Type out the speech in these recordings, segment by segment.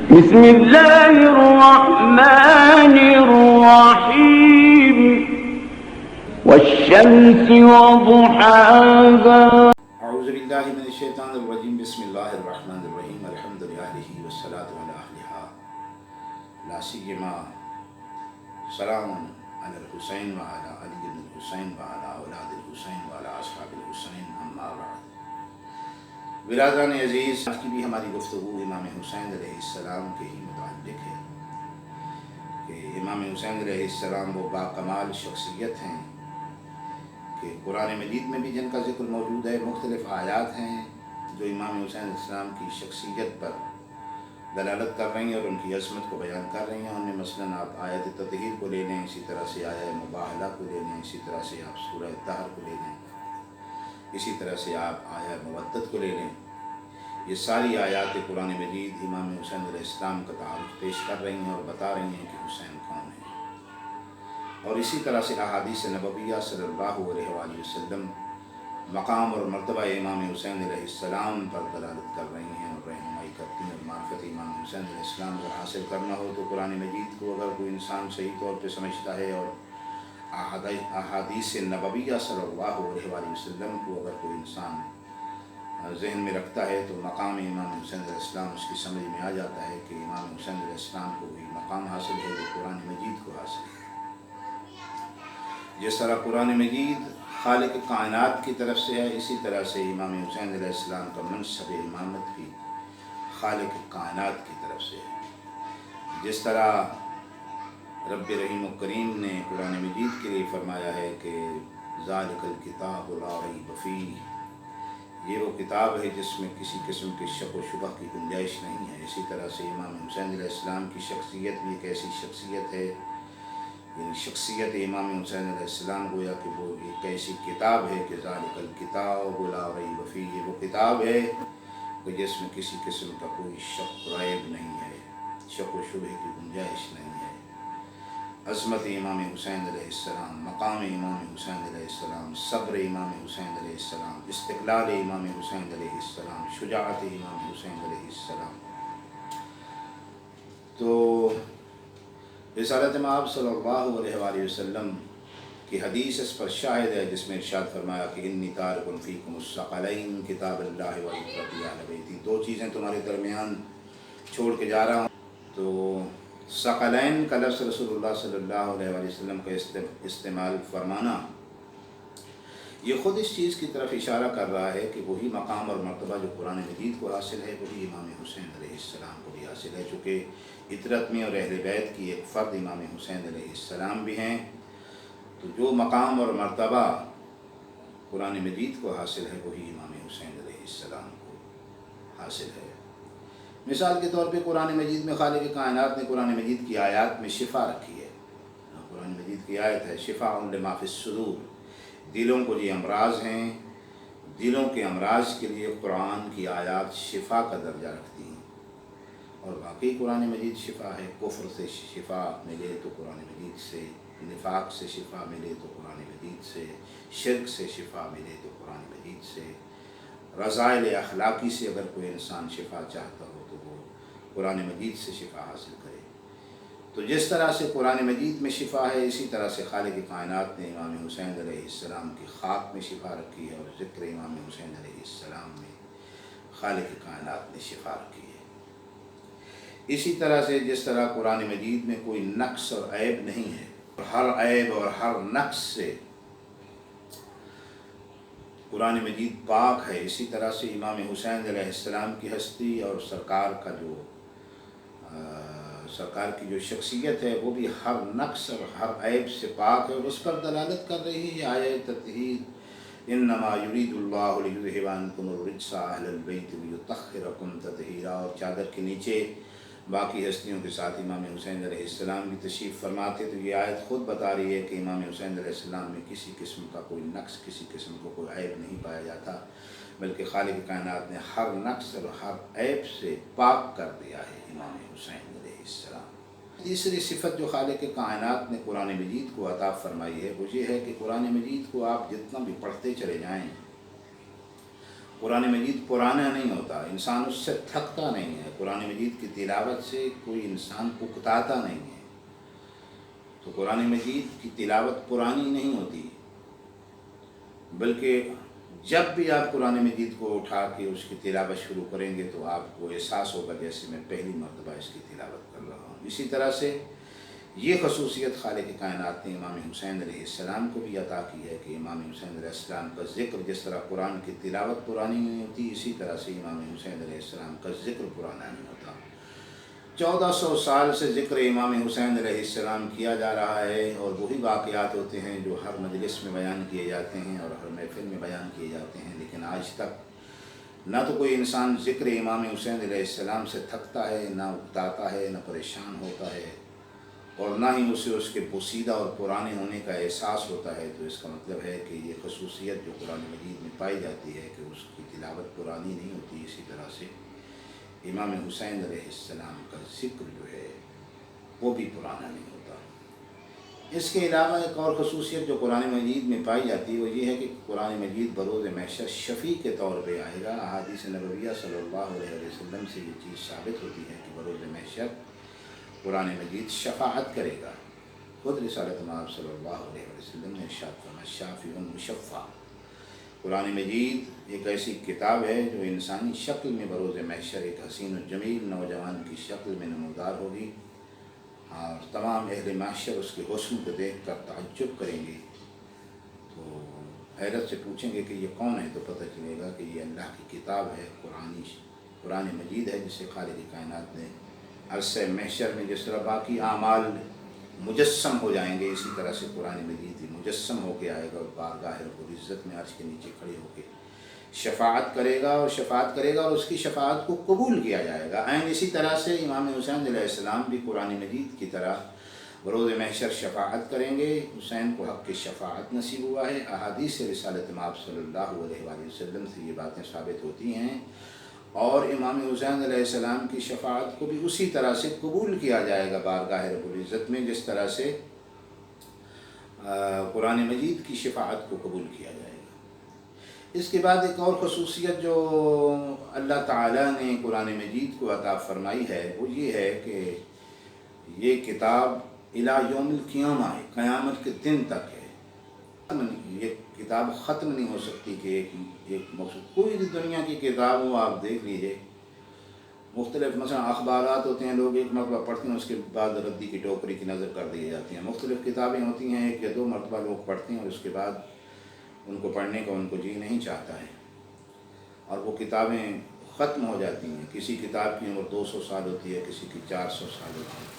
بسم اللہ الرحمن الرحیم والشمس وضحاها اعوذ باللہ من الشیطان الرجیم بسم اللہ الرحمن الرحیم الحمد للہ والصلاة علی اہلہا لا سیما سلام علی الحسین وعلی علی بن الحسین وعلی اولاد الحسین وعلی اصحاب الحسین اما بعد۔ برادران عزیز، آج کی بھی ہماری گفتگو امام حسین علیہ السلام کے ہی متعلق ہے کہ امام حسین علیہ السلام وہ باکمال شخصیت ہیں کہ قرآن مجید میں بھی جن کا ذکر موجود ہے، مختلف آیات ہیں جو امام حسین علیہ السلام کی شخصیت پر دلالت کر رہی ہیں اور ان کی عظمت کو بیان کر رہی ہیں۔ ان میں مثلاً آپ آیت تطہیر کو لے لیں، اسی طرح سے آیت مباہلہ کو لے لیں، اسی طرح سے آپ سورہ طہر کو لے لیں، اسی طرح سے آپ آیت مودت کو لے لیں۔ یہ ساری آیات قرآن مجید امام حسین علیہ السلام کا تعارف پیش کر رہی ہیں اور بتا رہی ہیں کہ حسین کون ہے، اور اسی طرح سے احادیث نبویہ صلی اللہ علیہ وآلہ وسلم مقام اور مرتبہ امام حسین علیہ السلام پر دلالت کر رہی ہیں اور رہنمائی کرتی ہیں۔ اور معرفت امام حسین علیہ السلام کو حاصل کرنا ہو تو قرآن مجید کو اگر کوئی انسان صحیح طور پہ سمجھتا ہے اور احادیث نبویہ صلی اللہ علیہ وآلہ وسلم کو اگر کوئی انسان ذہن میں رکھتا ہے تو مقام امام حسین علیہ السلام اس کی سمجھ میں آ جاتا ہے کہ امام حسین علیہ السلام کو بھی مقام حاصل ہے جو قرآن مجید کو حاصل ہے۔ جس طرح قرآن مجید خالق کائنات کی طرف سے ہے، اسی طرح سے امام حسین علیہ السلام کا منصب امامت بھی خالق کائنات کی طرف سے ہے۔ جس طرح رب رحیم و کریم نے قرآن مجید کے لیے فرمایا ہے کہ ذالک الکتاب لا ریب فیہ، یہ وہ کتاب ہے جس میں کسی قسم کی شک و شبہ کی گنجائش نہیں ہے۔ اسی طرح سے امام حسین علیہ السلام کی شخصیت بھی ایک ایسی شخصیت ہے، یعنی شخصیت امام حسین علیہ السلام گویا کہ وہ ایک ایسی کتاب ہے کہ ذالک الکتاب لا ریب فیہ، یہ وہ کتاب ہے کہ جس میں کسی قسم کا کوئی شک ریب نہیں ہے، شک و شبہ کی گنجائش نہیں ہے۔ عظمت امام حسین علیہ السلام، مقام امام حسین علیہ السلام، صبر امام حسین علیہ السلام، استقلال امام حسین علیہ السلام، شجاعت امام حسین علیہ السلام۔ تو رسالت مآب صلی اللہ علیہ وآلہ وسلم کی حدیث اس پر شاہد ہے، جس میں ارشاد فرمایا کہ انی تارک فیکم الثقلین کتاب اللہ و عترتی اہل بیتی، دو چیزیں تمہارے درمیان چھوڑ کے جا رہا ہوں۔ تو ثقلین کا لفظ رسول اللہ صلی اللہ علیہ وآلہ وسلم کا استعمال فرمانا یہ خود اس چیز کی طرف اشارہ کر رہا ہے کہ وہی مقام اور مرتبہ جو قرآن مجید کو حاصل ہے وہی امام حسین علیہ السلام کو بھی حاصل ہے، چونکہ عطرت میں اور اہل بیت کی ایک فرد امام حسین علیہ السلام بھی ہیں۔ تو جو مقام اور مرتبہ قرآن مجید کو حاصل ہے وہی امام حسین علیہ السلام کو حاصل ہے۔ مثال کے طور پہ قرآن مجید میں خالق کائنات نے قرآن مجید کی آیات میں شفا رکھی ہے۔ قرآن مجید کی آیت ہے شفاء لما فی الصدور، دلوں کو جو امراض ہیں، دلوں کے امراض کے لیے قرآن کی آیات شفا کا درجہ رکھتی ہیں، اور واقعی قرآن مجید شفا ہے۔ کفر سے شفا ملے تو قرآن مجید سے، نفاق سے شفا ملے تو قرآن مجید سے، شرک سے شفا ملے تو قرآن مجید سے، رذائل اخلاقی سے اگر کوئی انسان شفا چاہتا ہو تو وہ قرآن مجید سے شفا حاصل کرے۔ تو جس طرح سے قرآن مجید میں شفا ہے، اسی طرح سے خالق کائنات نے امام حسین علیہ السلام کی خاک میں شفا رکھی ہے، اور ذکر امام حسین علیہ السلام میں خالق کائنات نے شفا رکھی ہے۔ اسی طرح سے جس طرح قرآن مجید میں کوئی نقص اور عیب نہیں ہے، ہر عیب اور ہر نقص سے قرآن مجید پاک ہے، اسی طرح سے امام حسین علیہ السلام کی ہستی اور سرکار کی جو شخصیت ہے وہ بھی ہر نقص اور ہر عیب سے پاک ہے، اور اس پر دلالت کر رہی ہے آیت تطہیر انما یرید اللہ لیذھب عنکم الرجس اہل البیت ویطہرکم تطہیرا، اور چادر کے نیچے باقی ہستیوں کے ساتھ امام حسین علیہ السلام بھی تشریف فرماتے۔ تو یہ آیت خود بتا رہی ہے کہ امام حسین علیہ السلام میں کسی قسم کا کوئی نقص، کسی قسم کا کوئی عیب نہیں پایا جاتا، بلکہ خالق کائنات نے ہر نقص اور ہر عیب سے پاک کر دیا ہے امام حسین علیہ السلام۔ تیسری صفت جو خالق کائنات نے قرآن مجید کو عطا فرمائی ہے وہ یہ ہے کہ قرآن مجید کو آپ جتنا بھی پڑھتے چلے جائیں قرآن مجید پرانا نہیں ہوتا، انسان اس سے تھکتا نہیں ہے، قرآن مجید کی تلاوت سے کوئی انسان اکتاتا نہیں ہے۔ تو قرآن مجید کی تلاوت پرانی نہیں ہوتی، بلکہ جب بھی آپ قرآن مجید کو اٹھا کے اس کی تلاوت شروع کریں گے تو آپ کو احساس ہوگا جیسے میں پہلی مرتبہ اس کی تلاوت کر رہا ہوں۔ اسی طرح سے یہ خصوصیت خالق کائنات نے امام حسین علیہ السلام کو بھی عطا کی ہے کہ امام حسین علیہ السلام کا ذکر جس طرح قرآن کی تلاوت پرانی نہیں ہوتی، اسی طرح سے امام حسین علیہ السلام کا ذکر پرانا نہیں ہوتا۔ 1400 سال سے ذکر امام حسین علیہ السلام کیا جا رہا ہے، اور وہی واقعات ہوتے ہیں جو ہر مجلس میں بیان کیے جاتے ہیں اور ہر محفل میں بیان کیے جاتے ہیں، لیکن آج تک نہ تو کوئی انسان ذکر امام حسین علیہ السلام سے تھکتا ہے، نہ اکتاتا ہے، نہ پریشان ہوتا ہے، اور نہ ہی اسے اس کے پوسیدہ اور پرانے ہونے کا احساس ہوتا ہے۔ تو اس کا مطلب ہے کہ یہ خصوصیت جو قرآن مجید میں پائی جاتی ہے کہ اس کی تلاوت پرانی نہیں ہوتی، اسی طرح سے امام حسین علیہ السلام کا ذکر جو ہے وہ بھی پرانا نہیں ہوتا۔ اس کے علاوہ ایک اور خصوصیت جو قرآن مجید میں پائی جاتی ہے وہ یہ ہے کہ قرآن مجید بروز محشر شفیع کے طور پہ آئے گا۔ احادیث نبویہ صلی اللہ علیہ وسلم سے یہ چیز ثابت ہوتی ہے کہ بروز محشر قرآن مجید شفاعت کرے گا۔ خود رسالت مآب صلی اللہ علیہ وسلم نے ارشاد فرمایا شافع مشفع، قرآن مجید ایک ایسی کتاب ہے جو انسانی شکل میں بروز محشر ایک حسین و جمیل نوجوان کی شکل میں نمودار ہوگی، اور تمام اہل محشر اس کے حسن کو دیکھ کر تعجب کریں گے، تو حیرت سے پوچھیں گے کہ یہ کون ہے، تو پتہ چلے گا کہ یہ اللہ کی کتاب ہے، قرآن مجید ہے، جسے خالق کائنات نے عرصہ محشر میں جس طرح باقی اعمال مجسم ہو جائیں گے، اسی طرح سے قرآن مجید بھی مجسم ہو کے آئے گا اور بارگاہ رب العزت میں عرش کے نیچے کھڑے ہو کے شفاعت کرے گا اور اس کی شفاعت کو قبول کیا جائے گا۔ عین اسی طرح سے امام حسین علیہ السلام بھی قرآن مجید کی طرح بروز محشر شفاعت کریں گے۔ حسین کو حق کی شفاعت نصیب ہوا ہے۔ احادیث رسالت مآب صلی اللہ علیہ وآلہ وسلم سے یہ باتیں ثابت ہوتی ہیں، اور امام حسین علیہ السلام کی شفاعت کو بھی اسی طرح سے قبول کیا جائے گا بارگاہ رب العزت میں جس طرح سے قرآن مجید کی شفاعت کو قبول کیا جائے گا۔ اس کے بعد ایک اور خصوصیت جو اللہ تعالیٰ نے قرآن مجید کو عطا فرمائی ہے وہ یہ ہے کہ یہ کتاب الی یوم القیامہ ہے، قیامت کے دن تک ہے۔ یہ کتاب ختم نہیں ہو سکتی کہ ایک مقصود کوئی بھی دنیا کی کتاب ہو، آپ دیکھ لیجئے مختلف مثلا اخبارات ہوتے ہیں، لوگ ایک مرتبہ پڑھتے ہیں اس کے بعد ردی کی ٹوکری کی نظر کر دی جاتی ہیں۔ مختلف کتابیں ہوتی ہیں، ایک یا دو مرتبہ لوگ پڑھتے ہیں اور اس کے بعد ان کو پڑھنے کا ان کو جی نہیں چاہتا ہے، اور وہ کتابیں ختم ہو جاتی ہیں۔ کسی کتاب کی عمر 200 سال ہوتی ہے، کسی کی 400 سال ہوتی ہے،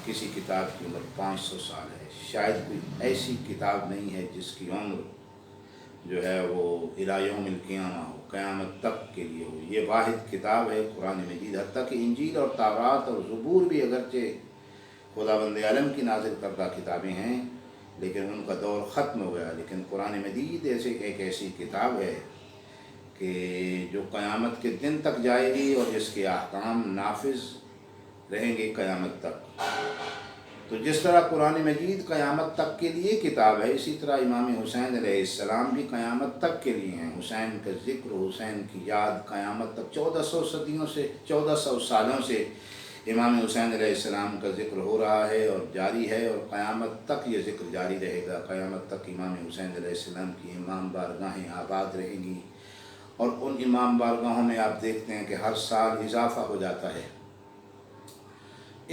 کسی کتاب کی عمر 500 سال ہے۔ شاید کوئی ایسی کتاب نہیں ہے جس کی عمر جو ہے وہ الی یوم القیامہ ہو، قیامت تک کے لیے ہو۔ یہ واحد کتاب ہے قرآن مجید، حتیٰ کہ انجیل اور تورات اور زبور بھی اگرچہ خداوند عالم کی نازل کردہ کتابیں ہیں لیکن ان کا دور ختم ہو گیا، لیکن قرآن مجید ایک ایسی کتاب ہے کہ جو قیامت کے دن تک جائے گی اور جس کے احکام نافذ رہیں گے قیامت تک۔ تو جس طرح قرآن مجید قیامت تک کے لیے کتاب ہے، اسی طرح امام حسین علیہ السلام بھی قیامت تک کے لیے ہیں۔ حسین کا ذکر، حسین کی یاد قیامت تک 1400 سالوں سے امام حسین علیہ السلام کا ذکر ہو رہا ہے اور جاری ہے، اور قیامت تک یہ ذکر جاری رہے گا۔ قیامت تک امام حسین علیہ السلام کی امام بارگاہیں آباد رہیں گی، اور ان امام بارگاہوں میں آپ دیکھتے ہیں کہ ہر سال اضافہ ہو جاتا ہے۔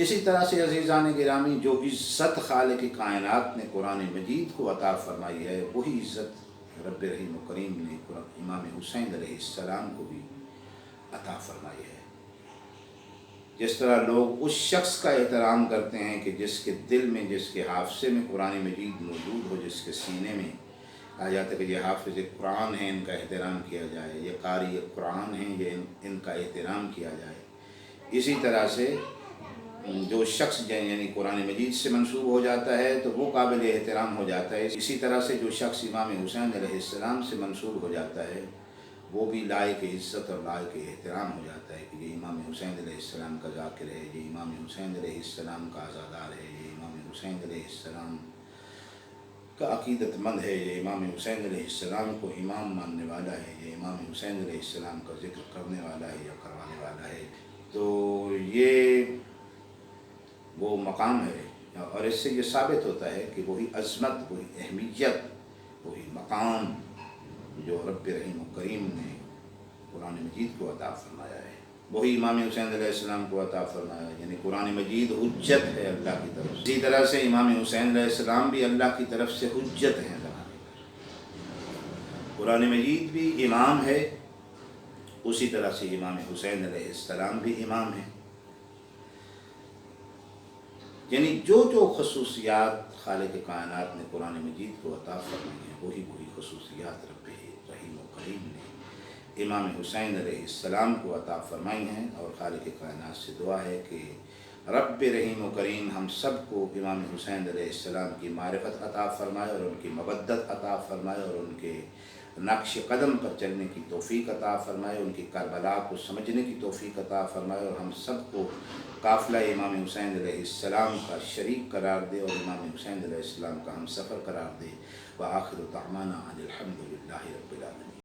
اسی طرح سے عزیزان گرامی، جو عزت خالق کائنات نے قرآن مجید کو عطا فرمائی ہے وہی عزت رب رحیم و کریم نے امام حسین علیہ السلام کو بھی عطا فرمائی ہے۔ جس طرح لوگ اس شخص کا احترام کرتے ہیں کہ جس کے دل میں، جس کے حافظے میں قرآن مجید موجود ہو، جس کے سینے میں کہا جاتا ہے کہ یہ حافظ قرآن ہیں، ان کا احترام کیا جائے، یہ قاری قرآن ہیں، یہ ان کا احترام کیا جائے، اسی طرح سے جو شخص یعنی قرآن مجید سے منسوب ہو جاتا ہے تو وہ قابل احترام ہو جاتا ہے۔ اسی طرح سے جو شخص امام حسین علیہ السلام سے منسوب ہو جاتا ہے وہ بھی لائق عزت اور لائق احترام ہو جاتا ہے کہ یہ امام حسین علیہ السلام کا ذاکر ہے، یہ امام حسین علیہ السلام کا عزادار ہے، یہ امام حسین علیہ السلام کا عقیدت مند ہے، یہ امام حسین علیہ السلام کو امام ماننے والا ہے، یہ امام حسین علیہ السلام کا ذکر کرنے والا ہے یا کروانے والا ہے، تو یہ وہ مقام ہے، اور اس سے یہ ثابت ہوتا ہے کہ وہی عظمت، وہی اہمیت، وہی مقام جو رب رحیم و کریم نے قرآن مجید کو عطا فرمایا ہے، وہی امام حسین علیہ السلام کو عطا فرمایا ہے، یعنی قرآن مجید حجت ہے اللہ کی طرف سے، اسی طرح سے امام حسین علیہ السلام بھی اللہ کی طرف سے حجت ہیں زمانے پر۔ قرآن مجید بھی امام ہے، اسی طرح سے امام حسین علیہ السلام بھی امام ہیں، یعنی جو خصوصیات خالق کائنات نے قرآن مجید کو عطا فرمائی ہیں، وہی خصوصیات رب رحیم و کریم نے امام حسین علیہ السلام کو عطا فرمائی ہیں، اور خالق کائنات سے دعا ہے کہ رب رحیم و کریم ہم سب کو امام حسین علیہ السلام کی معرفت عطا فرمائے، اور ان کی مودت عطا فرمائے، اور ان کے نقش قدم پر چلنے کی توفیق عطا فرمائے، ان کی کربلا کو سمجھنے کی توفیق عطا فرمائے، اور ہم سب کو قافلہ امام حسین علیہ السلام کا شریک قرار دے، اور امام حسین علیہ السلام کا ہم سفر قرار دے۔ وآخر دعوانا ان الحمد للہ رب العالمین۔